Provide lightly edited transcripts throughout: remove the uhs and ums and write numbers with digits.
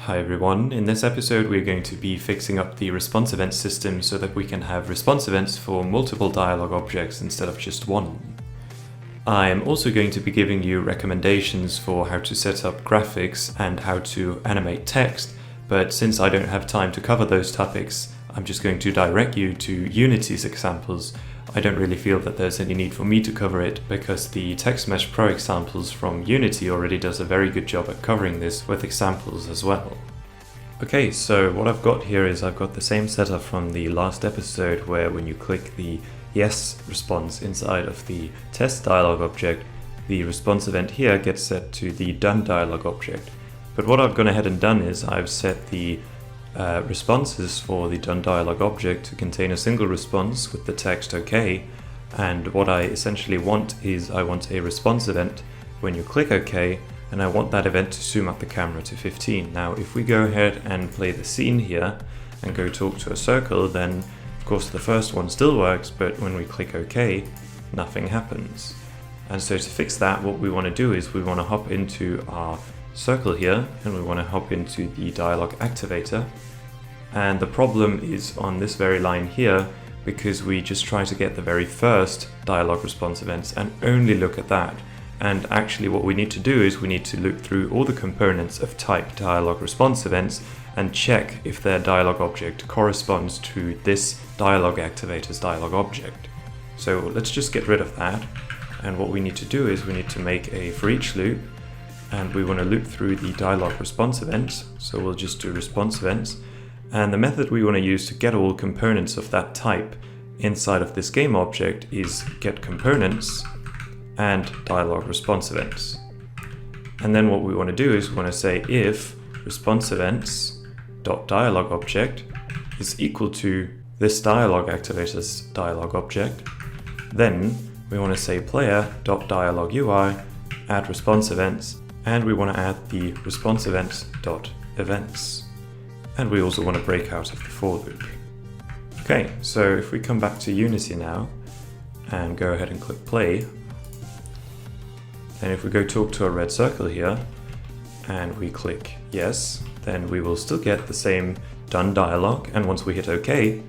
Hi everyone, in this episode we're going to be fixing up the response event system so that we can have response events for multiple dialog objects instead of just one. I am also going to be giving you recommendations for how to set up graphics and how to animate text, but since I don't have time to cover those topics, I'm just going to direct you to Unity's examples. I don't really feel that there's any need for me to cover it because the TextMeshPro examples from Unity already does a very good job at covering this with examples as well. Okay, so what I've got here is I've got the same setup from the last episode where when you click the yes response inside of the test dialog object, the response event here gets set to the done dialog object. But what I've gone ahead and done is I've set the responses for the done dialog object to contain a single response with the text OK, and what I essentially want is I want a response event when you click OK, and I want that event to zoom up the camera to 15. Now if we go ahead and play the scene here and go talk to a circle, then of course the first one still works, but when we click OK, nothing happens. And so to fix that, what we want to do is we want to hop into our circle here and we want to hop into the dialog activator, and the problem is on this very line here because we just try to get the very first dialog response events and only look at that, and actually what we need to do is we need to look through all the components of type dialog response events and check if their dialog object corresponds to this dialog activator's dialog object. So let's just get rid of that, and what we need to do is we need to make a for each loop, and we want to loop through the dialog response events, so we'll just do response events, and the method we want to use to get all components of that type inside of this game object is getComponents and dialog response events. And then what we want to do is we want to say if response events dot dialog object is equal to this dialog activator's dialog object, then we want to say player dot dialog UI add response events, and we want to add the response events.events. And we also want to break out of the for loop. Okay, so if we come back to Unity now and go ahead and click play, then if we go talk to a red circle here and we click yes, then we will still get the same done dialog, and once we hit OK,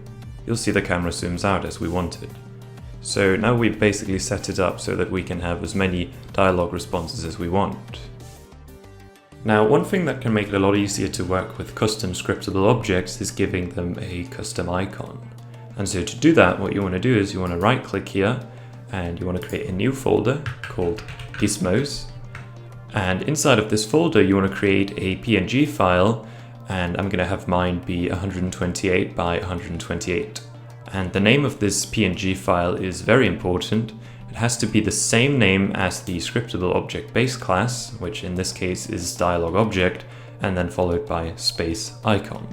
you'll see the camera zooms out as we wanted. So now we've basically set it up so that we can have as many dialog responses as we want. Now, one thing that can make it a lot easier to work with custom scriptable objects is giving them a custom icon. And so to do that, what you want to do is you want to right click here and you want to create a new folder called Gizmos. And inside of this folder, you want to create a PNG file, and I'm going to have mine be 128 by 128. And the name of this PNG file is very important. It has to be the same name as the scriptable object base class, which in this case is dialog object, and then followed by space icon.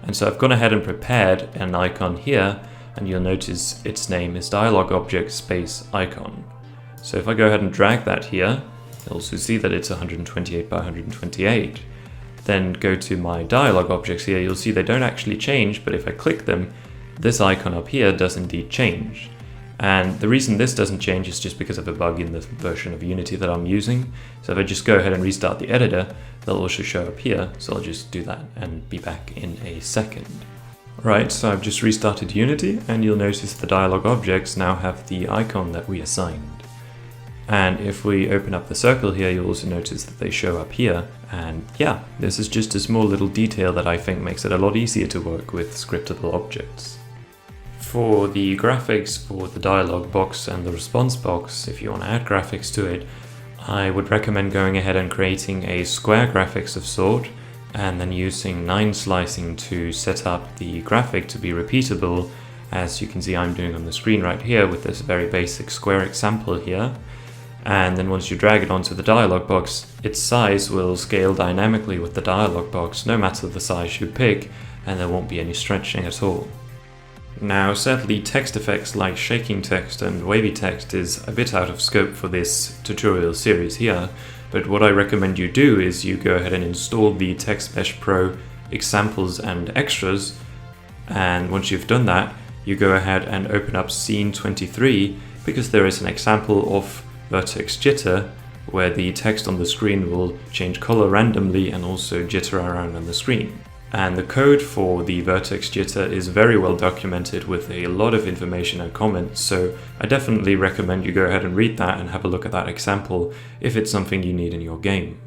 And so I've gone ahead and prepared an icon here, and you'll notice its name is dialog object space icon. So if I go ahead and drag that here, you'll also see that it's 128 by 128. Then go to my dialog objects here, you'll see they don't actually change, but if I click them, this icon up here does indeed change. And the reason this doesn't change is just because of a bug in the version of Unity that I'm using. So if I just go ahead and restart the editor, they'll also show up here. So I'll just do that and be back in a second. Right, so I've just restarted Unity, and you'll notice the dialog objects now have the icon that we assigned. And if we open up the circle here, you'll also notice that they show up here. And yeah, this is just a small little detail that I think makes it a lot easier to work with scriptable objects. For the graphics for the dialog box and the response box, if you want to add graphics to it, I would recommend going ahead and creating a square graphics of sort, and then using 9 slicing to set up the graphic to be repeatable, as you can see I'm doing on the screen right here with this very basic square example here. And then once you drag it onto the dialog box, its size will scale dynamically with the dialog box no matter the size you pick, and there won't be any stretching at all. Now sadly, text effects like shaking text and wavy text is a bit out of scope for this tutorial series here, but what I recommend you do is you go ahead and install the TextMeshPro examples and extras, and once you've done that, you go ahead and open up scene 23, because there is an example of vertex jitter where the text on the screen will change color randomly and also jitter around on the screen. And the code for the vertex jitter is very well documented with a lot of information and comments, so I definitely recommend you go ahead and read that and have a look at that example if it's something you need in your game.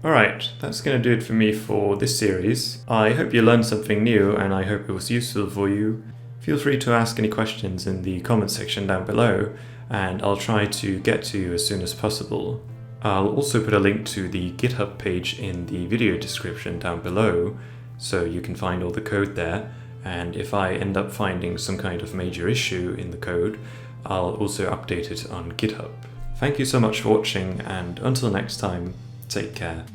Alright, that's going to do it for me for this series. I hope you learned something new and I hope it was useful for you. Feel free to ask any questions in the comment section down below and I'll try to get to you as soon as possible. I'll also put a link to the GitHub page in the video description down below so you can find all the code there, and if I end up finding some kind of major issue in the code, I'll also update it on GitHub. Thank you so much for watching and until next time, take care.